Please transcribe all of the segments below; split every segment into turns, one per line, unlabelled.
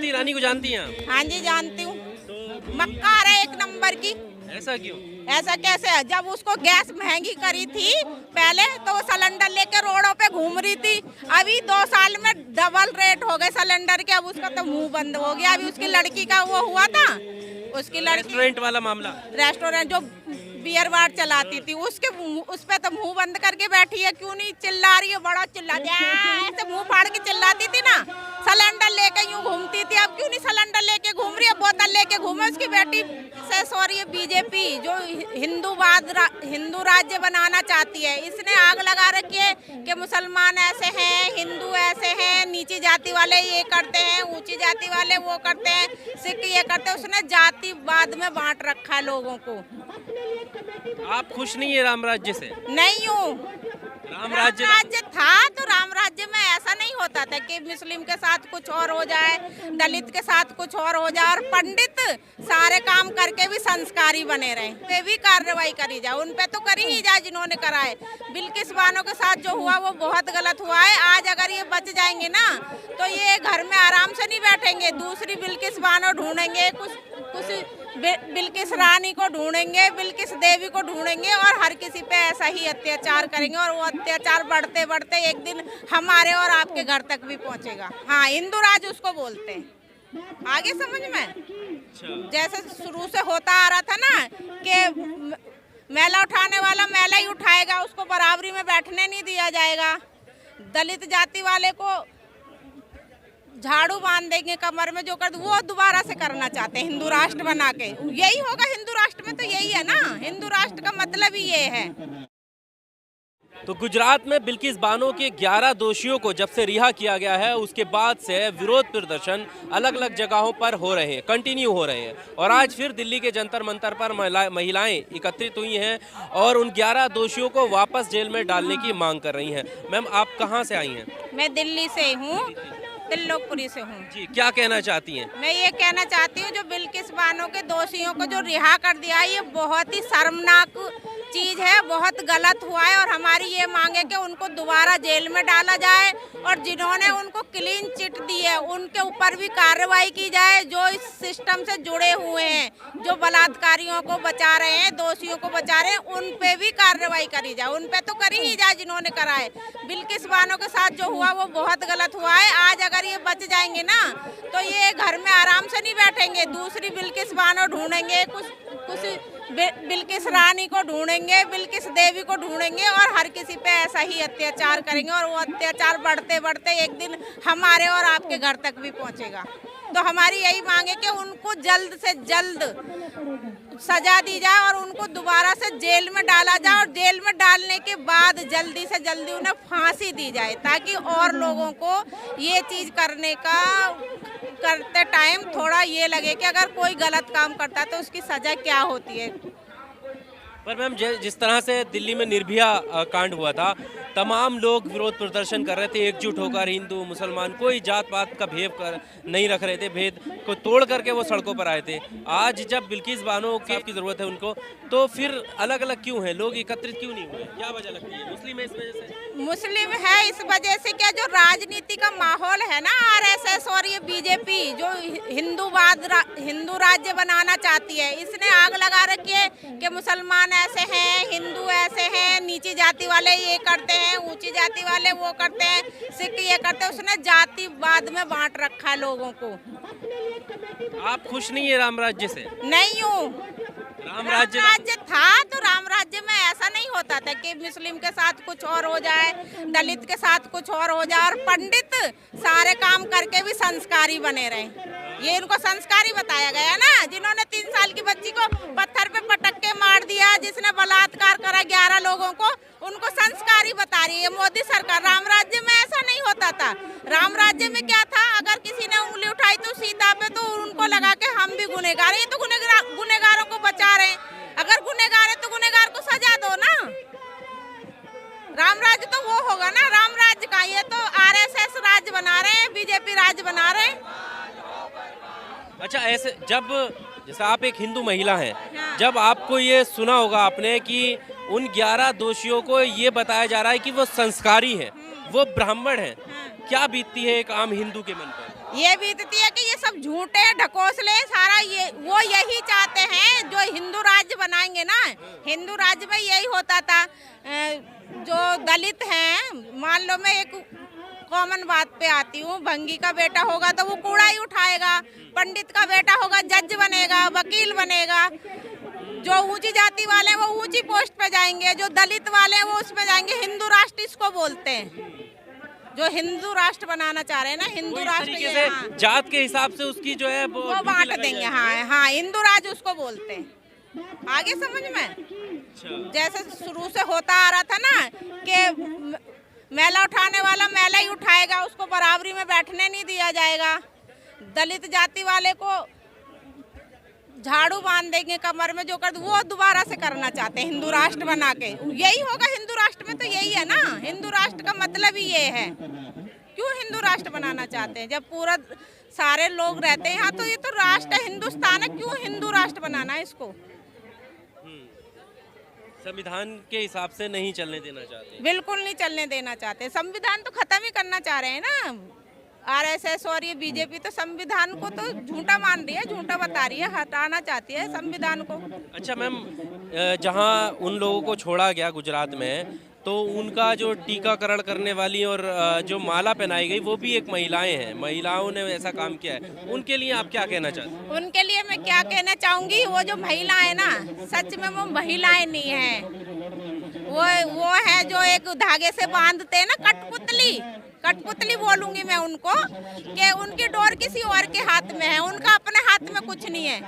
स्मृति ईरानी को जानती हैं आप?
हाँ जी जानती हूँ।
तो
मक्कार है एक नंबर की।
ऐसा क्यों?
ऐसा कैसे है? जब उसको गैस महंगी करी थी पहले तो वो सिलेंडर लेके रोडों पे घूम रही थी। अभी 2 साल में डबल रेट हो गए सिलेंडर के, अब उसका तो मुंह बंद हो गया। अभी उसकी लड़की का वो हुआ था, उसकी लड़की
रेस्टोरेंट वाला मामला,
रेस्टोरेंट जो बियर बार चलाती थी उस पे तो मुंह बंद करके बैठी है। क्यों नहीं चिल्ला रही है? बड़ा चिल्लाती है, ऐसे मुंह फाड़ के चिल्लाती थी ना। सिलेंडर लेके यूं घूमती थी, अब क्यों नहीं सिलेंडर लेके घूम रही है? बोतल लेके घूमे उसकी बेटी से। सॉरी, बीजेपी जो हिंदू राज्य बनाना चाहती है, इसने आग लगा रखी है कि मुसलमान ऐसे हैं, हिंदू ऐसे हैं, नीची जाति वाले ये करते हैं, ऊंची जाति वाले वो करते हैं, सिख ये करते हैं। उसने जातिवाद में बांट रखा है लोगों को।
आप खुश नहीं है राम राज्य से?
नहीं हूँ।
राम राज्य
था तो राम राज्य में ऐसा नहीं होता था कि मुस्लिम के साथ कुछ और हो जाए, दलित के साथ कुछ और हो जाए, और पंडित सारे काम करके भी संस्कारी बने रहे। वे भी कार्रवाई करी जाए, उन पे तो करी ही जाए जिन्होंने करा है। बिल्किस बानो के साथ जो हुआ वो बहुत गलत हुआ है। आज अगर ये बच जाएंगे ना तो ये घर में आराम से नहीं बैठेंगे, दूसरी बिल्किस बानो ढूंढेंगे, कुछ बिल्किस रानी को ढूंढेंगे, बिल्किस देवी को ढूंढेंगे और हर किसी पे ऐसा ही अत्याचार करेंगे। और वो अत्याचार बढ़ते बढ़ते एक दिन हमारे और आपके घर तक भी पहुंचेगा। हाँ, हिंदू राज उसको बोलते हैं। आगे समझ में? जैसे शुरू से होता आ रहा था ना कि मैला उठाने वाला मैला ही उठाएगा, उसको बराबरी में बैठने नहीं दिया जाएगा। दलित जाति वाले को झाड़ू बांध देंगे कमर में, जो कर वो दोबारा से करना चाहते हैं हिंदू राष्ट्र बना के। यही होगा हिंदू राष्ट्र में, तो यही है ना, हिंदू राष्ट्र का मतलब ही ये है।
तो गुजरात में बिल्किस बानो के 11 दोषियों को जब से रिहा किया गया है उसके बाद से विरोध प्रदर्शन अलग अलग जगहों पर हो रहे हैं, कंटिन्यू हो रहे हैं। और आज फिर दिल्ली के जंतर मंतर पर महिलाएं एकत्रित हुई हैं और उन 11 दोषियों को वापस जेल में डालने की मांग कर रही हैं। मैम, आप कहाँ से आई हैं?
मैं दिल्ली से हूँ, त्रिलोकपुरी से हूँ।
जी, क्या कहना चाहती हैं?
मैं ये कहना चाहती हूँ जो बिल्किस बानो के दोषियों को जो रिहा कर दिया है, ये बहुत ही शर्मनाक चीज है, बहुत गलत हुआ है। और हमारी ये मांग है कि उनको दोबारा जेल में डाला जाए और जिन्होंने उनको क्लीन चिट दी है उनके ऊपर भी कार्रवाई की जाए। जो इस सिस्टम से जुड़े हुए हैं, जो बलात्कारियों को बचा रहे हैं, दोषियों को बचा रहे हैं, उन पे भी कार्रवाई करी जाए। उन पे तो करी ही जाए जिन्होंने करा है। बिल्किस बानो के साथ जो हुआ वो बहुत गलत हुआ है। आज अगर ये बच जाएंगे ना तो ये घर में आराम से नहीं बैठेंगे, दूसरी बिल्किस बानो ढूंढेंगे, कुछ बिल्किस रानी को ढूंढेंगे, बिल्किस देवी को ढूंढेंगे और हर किसी पे ऐसा ही अत्याचार करेंगे। और वो अत्याचार बढ़ते बढ़ते एक दिन हमारे और आपके घर तक भी पहुंचेगा। तो हमारी यही मांग है कि उनको जल्द से जल्द सजा दी जाए और उनको दोबारा से जेल में डाला जाए। और जेल में डालने के बाद जल्दी से जल्दी उन्हें फांसी दी जाए, ताकि और लोगों को ये चीज करते टाइम थोड़ा ये लगे कि अगर कोई गलत काम करता है तो उसकी सजा क्या होती है।
पर मैम, जिस तरह से दिल्ली में निर्भया कांड हुआ था, तमाम लोग विरोध प्रदर्शन कर रहे थे एकजुट होकर, हिंदू मुसलमान कोई जात पात का भेद नहीं रख रहे थे, भेद को तोड़ करके वो सड़कों पर आए थे। आज जब बिल्किस बानो की ज़रूरत है उनको, तो फिर अलग अलग क्यों है, लोग एकत्रित क्यों नहीं हुए? क्या वजह लगती है? मुस्लिम है इस वजह से?
मुस्लिम है इस वजह से क्या, जो राजनीति का माहौल है ना, आरएसएस और ये बीजेपी जो हिंदू राज्य बनाना चाहती है, इसने आग लगा रखी है कि मुसलमान ऐसे हैं, हिंदू ऐसे हैं, नीची जाति वाले ये करते हैं, ऊंची जाति वाले वो करते हैं, सिख ये करते हैं। उसने जातिवाद में बांट रखा है लोगों को।
आप खुश नहीं है राम राज्य से?
नहीं हूँ।
राम राज्य
था तो राम राज्य में ऐसा नहीं होता था कि मुस्लिम के साथ कुछ और हो जाए, दलित के साथ कुछ और हो जाए, और पंडित सारे काम करके भी संस्कारी बने रहे। ये इनको संस्कारी बताया गया ना, जिन्होंने 3 साल की बच्ची को पत्थर पे पटक के मार दिया, जिसने बलात्कार करा 11 लोगों को, उनको संस्कारी बता रही है मोदी सरकार। राम राज्य में ऐसा नहीं होता था। राम राज्य में क्या था, अगर किसी ने उंगली उठाई तो सीता पे, तो उनको लगा कि हम भी गुनहगार हैं। ये तो गुनहगारों को बचा रहे हैं। अगर गुनहगार है तो गुनहगार को सजा दो ना। राम राज्य तो वो होगा ना, राम राज्य का। ये तो आरएसएस राज्य बना रहे हैं, बीजेपी राज्य बना रहे हैं।
अच्छा, ऐसे जब जैसे आप एक हिंदू महिला हैं,
हाँ।
जब आपको ये सुना होगा आपने कि उन 11 दोषियों को ये बताया जा रहा है कि वो संस्कारी हैं, वो ब्राह्मण हैं, क्या बीतती है एक आम हिंदू के मन पर?
ये बीतती है कि ये सब झूठे ढकोसले सारा ये वो यही चाहते हैं जो हिंदू राज्य बनाएंगे ना। हिंदू राज्य में यही होता था, जो दलित हैं, मान लो मैं एक कॉमन बात पे आती हूँ, भंगी का बेटा होगा तो वो कूड़ा ही उठाएगा, पंडित का बेटा होगा जज बनेगा, वकील बनेगा, जो ऊंची जाति वाले हैं वो ऊंची पोस्ट पे जाएंगे, जो दलित वाले हैं वो उसमें जाएंगे। हिंदू राष्ट्र इसको बोलते हैं, जो हिंदू राष्ट्र बनाना चाह रहे हैं ना, हिंदू राष्ट्र
तरीके से जात के हिसाब से उसकी जो है वो
बांट देंगे। हाँ हाँ, हिंदू राज उसको बोलते हैं। आगे समझ में, जैसे शुरू से होता आ रहा था ना कि मैला उठाने वाला मैला ही उठाएगा, उसको बराबरी में बैठने नहीं दिया जाएगा। दलित जाति वाले को झाड़ू बांध देंगे कमर में, जो कर वो दोबारा से करना चाहते हैं हिंदू राष्ट्र बना के। यही होगा हिंदू राष्ट्र में, तो यही है ना, हिंदू राष्ट्र का मतलब ही ये है। क्यों हिंदू राष्ट्र बनाना चाहते हैं? जब पूरा सारे लोग रहते हैं यहाँ, तो ये तो राष्ट्र है, हिंदुस्तान है, क्यों हिंदू राष्ट्र बनाना है इसको?
संविधान के हिसाब से नहीं चलने देना चाहते।
बिल्कुल नहीं चलने देना चाहते। संविधान तो खत्म ही करना चाह रहे हैं ना आरएसएस और ये बीजेपी, तो संविधान को तो झूठा मान रही है, झूठा बता रही है, हटाना चाहती है संविधान को।
अच्छा मैम, जहां उन लोगों को छोड़ा गया गुजरात में, तो उनका जो टीकाकरण करने वाली और जो माला पहनाई गई वो भी एक महिलाएं हैं, महिलाओं ने ऐसा काम किया है, उनके लिए आप क्या कहना चाहते हैं?
उनके लिए मैं क्या कहना चाहूंगी, वो जो महिलाएं ना, सच में वो महिलाएं नहीं है, वो है जो एक धागे से बांधते हैं ना, कठपुतली। कठपुतली बोलूंगी मैं उनको, कि उनकी डोर किसी और के हाथ में है, उनका अपने हाथ में कुछ नहीं है।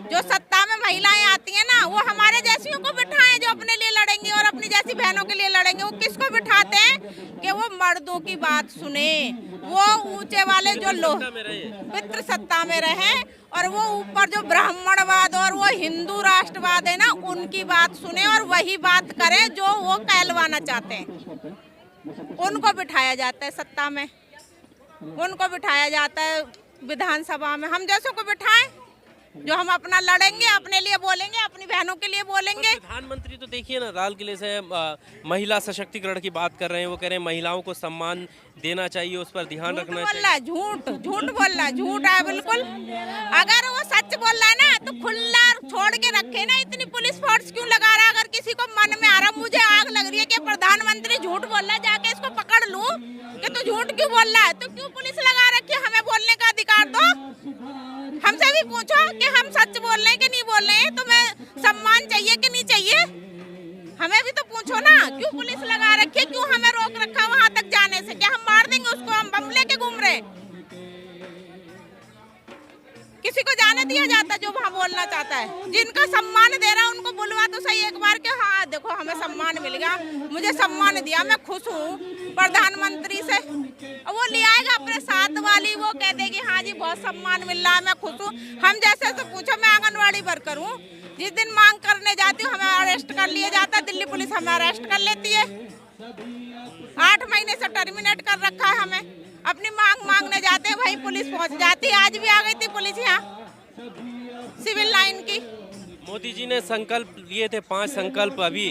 जो सत्ता में महिलाएं आती हैं ना, वो हमारे जैसियों को बिठाएं जो अपने लिए लड़ेंगी और अपनी जैसी बहनों के लिए लड़ेंगे। वो किसको बिठाते हैं कि वो मर्दों की बात सुने, वो ऊंचे वाले जो लोग पितृ सत्ता में रहे, और वो ऊपर जो ब्राह्मणवाद और वो हिंदू राष्ट्रवाद है ना, उनकी बात सुने और वही बात करें जो वो कहलवाना चाहते हैं। उनको बिठाया जाता है सत्ता में, उनको बिठाया जाता है विधानसभा में। हम जैसों को बिठाएं जो हम अपना लड़ेंगे, अपने लिए बोलेंगे, अपनी बहनों के लिए बोलेंगे।
प्रधानमंत्री तो देखिए ना, लाल किले से महिला सशक्तिकरण की बात कर रहे हैं, वो कह रहे हैं महिलाओं को सम्मान देना चाहिए, उस पर ध्यान रखना चाहिए।
झूठ बोल रहा है, झूठ है बिल्कुल। अगर वो सच बोल रहा है ना, तो खुला छोड़ के रखे ना, इतनी पुलिस फोर्स क्यों लगा रहा है? अगर किसी को मन में आ रहा, मुझे आग लग रही है कि प्रधानमंत्री झूठ बोल रहा है, जाके इसको पकड़ लूं कि तू झूठ क्यों बोल रहा है, तो क्यों पुलिस लगा रखी है? हमें बोलने का अधिकार दो, हमसे भी पूछो कि हम सच बोल रहे हैं कि नहीं बोल रहे हैं, तुम्हें सम्मान चाहिए कि नहीं चाहिए, हमें भी तो पूछो ना। क्यों पुलिस लगा रखी है, क्यों हमें रोक रखा वहां तक जाने से? क्या हम मार देंगे उसको? हम बम लेके घूम रहे हैं? किसी को जाने दिया जाता जो वहाँ बोलना चाहता है? जिनका सम्मान दे रहा है उनको बुलवा तो सही एक बार, के हाँ देखो हमें सम्मान मिल गया, मुझे सम्मान दिया, मैं खुश हूँ प्रधानमंत्री से। वो ले आएगा अपने साथ वाली, वो कह देगी हाँ जी बहुत सम्मान मिल रहा है, मैं खुश हूँ। हम जैसे तो पूछो, मैं आंगनवाड़ी वर्कर हूँ, जिस दिन मांग करने जाती हूँ हमें अरेस्ट कर लिया जाता है, दिल्ली पुलिस हमें अरेस्ट कर लेती है। 8 महीने से टर्मिनेट कर रखा है हमें। अपनी मांग मांगने जाते हैं, वही पुलिस पहुंच जाती है। आज भी आ गई थी पुलिस यहाँ सिविल लाइन की।
मोदी जी ने संकल्प लिए थे 5 संकल्प अभी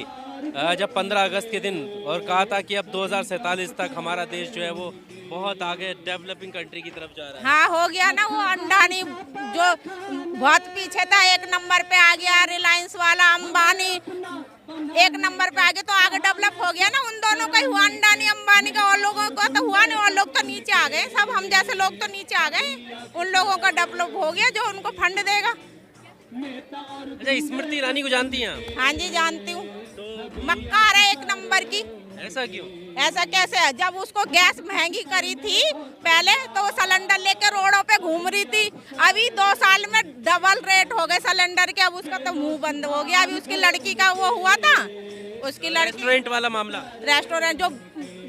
जब 15 अगस्त के दिन, और कहा था कि अब 2047 तक हमारा देश जो है वो बहुत आगे डेवलपिंग कंट्री की तरफ जा रहा है।
हाँ हो गया ना, वो अंडानी जो बहुत पीछे था 1 नंबर पे आ गया, रिलायंस वाला अंबानी 1 नंबर पे आगे, तो आगे डेवलप हो गया ना। उन दोनों का ही हुआ, अंडानी अंबानी का, और लोगों को तो हुआ नहीं, और लोग तो नीचे आ गए सब, हम जैसे लोग तो नीचे आ गए। उन लोगों का डेवलप हो गया जो उनको फंड देगा।
अच्छा, स्मृति ईरानी को जानती हैं आप?
हाँ जी जानती हूँ, मक्कार है 1 नंबर की।
ऐसा क्यों?
ऐसा कैसे है? जब उसको गैस महंगी करी थी पहले, तो वो सिलेंडर लेके रोडों पे घूम रही थी। अभी 2 साल में डबल रेट हो गए सिलेंडर के, अब उसका तो मुंह बंद हो गया। अभी उसकी लड़की का वो हुआ था, उसकी लड़की
रेस्टोरेंट वाला मामला,
रेस्टोरेंट जो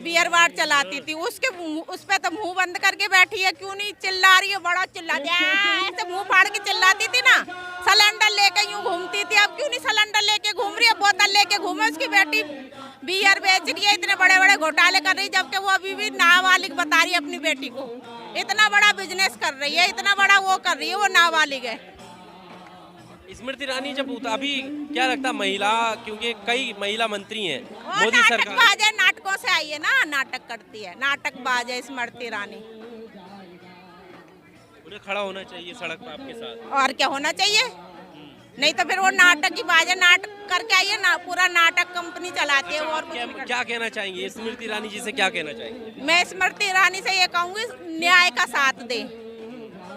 बियर बार चलाती थी, उसके उस पे तो मुंह बंद करके बैठी है। क्यों नहीं चिल्ला रही है? बड़ा चिल्लाती है, ऐसे मुंह फाड़ के चिल्लाती थी ना। सिलेंडर लेके यूं घूमती थी, अब क्यों नहीं सिलेंडर लेके घूम रही है? बोतल लेके घूमे। उसकी बेटी बियर बेच रही है, इतने बड़े बड़े घोटाले कर रही है, जबकि वो अभी भी नाबालिग बता रही है अपनी बेटी को। इतना बड़ा बिजनेस कर रही है, इतना बड़ा वो कर रही है, वो नाबालिग है।
स्मृति ईरानी जब अभी क्या लगता है महिला, क्योंकि कई महिला मंत्री हैं मोदी
नाटक
सरकार,
बाज है, नाटकों से आई है ना, नाटक करती है, नाटक बाज है स्मृति ईरानी।
उन्हें खड़ा होना चाहिए सड़क पर आपके साथ।
और क्या होना चाहिए, नहीं तो फिर वो नाटक की बाजे नाटक करके आइए ना, पूरा नाटक कंपनी चलाती है वो। और कुछ
क्या कहना चाहेंगे स्मृति ईरानी जी से, क्या कहना चाहेंगे?
मैं स्मृति ईरानी से ये कहूँगी, न्याय का साथ दे,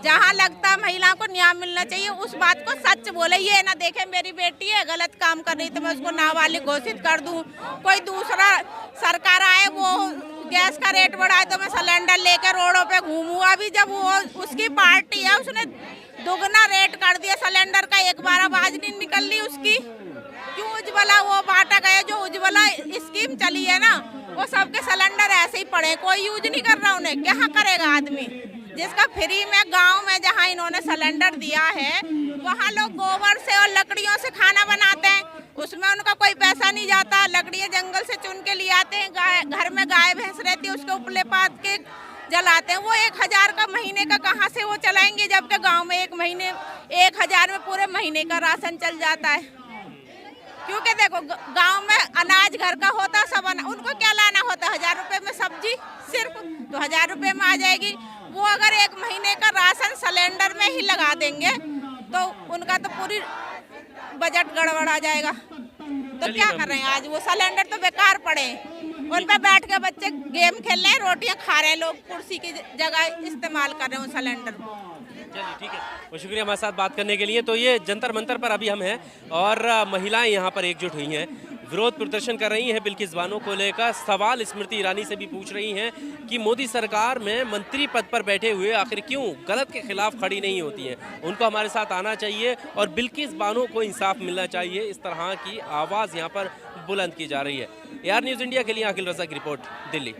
जहाँ लगता है महिलाओं को न्याय मिलना चाहिए उस बात को सच बोले। ये ना देखे मेरी बेटी है गलत काम कर रही तो मैं उसको नाबालिग घोषित कर दूं, कोई दूसरा सरकार आए वो गैस का रेट बढ़ाए तो मैं सिलेंडर लेकर रोडों पे घूमूं। अभी जब वो उसकी पार्टी है उसने दुगना रेट कर दिया सिलेंडर का, एक बार आवाज नहीं निकल ली उसकी। क्यों उज्ज्वला वो बांटा गया, जो उज्ज्वला स्कीम चली है ना वो सबके सिलेंडर ऐसे ही पड़े, कोई यूज नहीं कर रहा उन्हें, क्या करेगा आदमी। जिसका फ्री में गांव में जहां इन्होंने सिलेंडर दिया है वहां लोग गोबर से और लकड़ियों से खाना बनाते हैं, उसमें उनका कोई पैसा नहीं जाता। लकड़ियां जंगल से चुन के ले आते हैं, घर में गाय भैंस रहती है उसके उपले पात के जलाते हैं। वो 1000 का महीने का कहाँ से वो चलाएंगे, जबकि गांव में 1000 में पूरे महीने का राशन चल जाता है। क्योंकि देखो गांव में अनाज घर का होता सब, उनको क्या लाना होता, 1000 रुपए में सब्जी सिर्फ, तो 1000 रुपए में आ जाएगी। वो अगर 1 महीने का राशन सिलेंडर में ही लगा देंगे तो उनका तो पूरी बजट गड़बड़ आ जाएगा। तो क्या कर रहे हैं, आज वो सिलेंडर तो बेकार पड़े हैं, उन पे बैठ के बच्चे गेम खेल रहे हैं, रोटियां खा रहे हैं, लोग कुर्सी की जगह इस्तेमाल कर रहे हैं सिलेंडर।
चलिए ठीक है, बहुत शुक्रिया हमारे साथ बात करने के लिए। तो ये जंतर मंतर पर अभी हम हैं और महिलाएं यहाँ पर एकजुट हुई हैं, विरोध प्रदर्शन कर रही हैं बिल्किस बानो को लेकर। सवाल स्मृति ईरानी से भी पूछ रही हैं कि मोदी सरकार में मंत्री पद पर बैठे हुए आखिर क्यों गलत के खिलाफ खड़ी नहीं होती हैं, उनको हमारे साथ आना चाहिए और बिल्किस बानो को इंसाफ मिलना चाहिए। इस तरह की आवाज़ यहाँ पर बुलंद की जा रही है। AR न्यूज़ इंडिया के लिए अखिल रजा की रिपोर्ट, दिल्ली।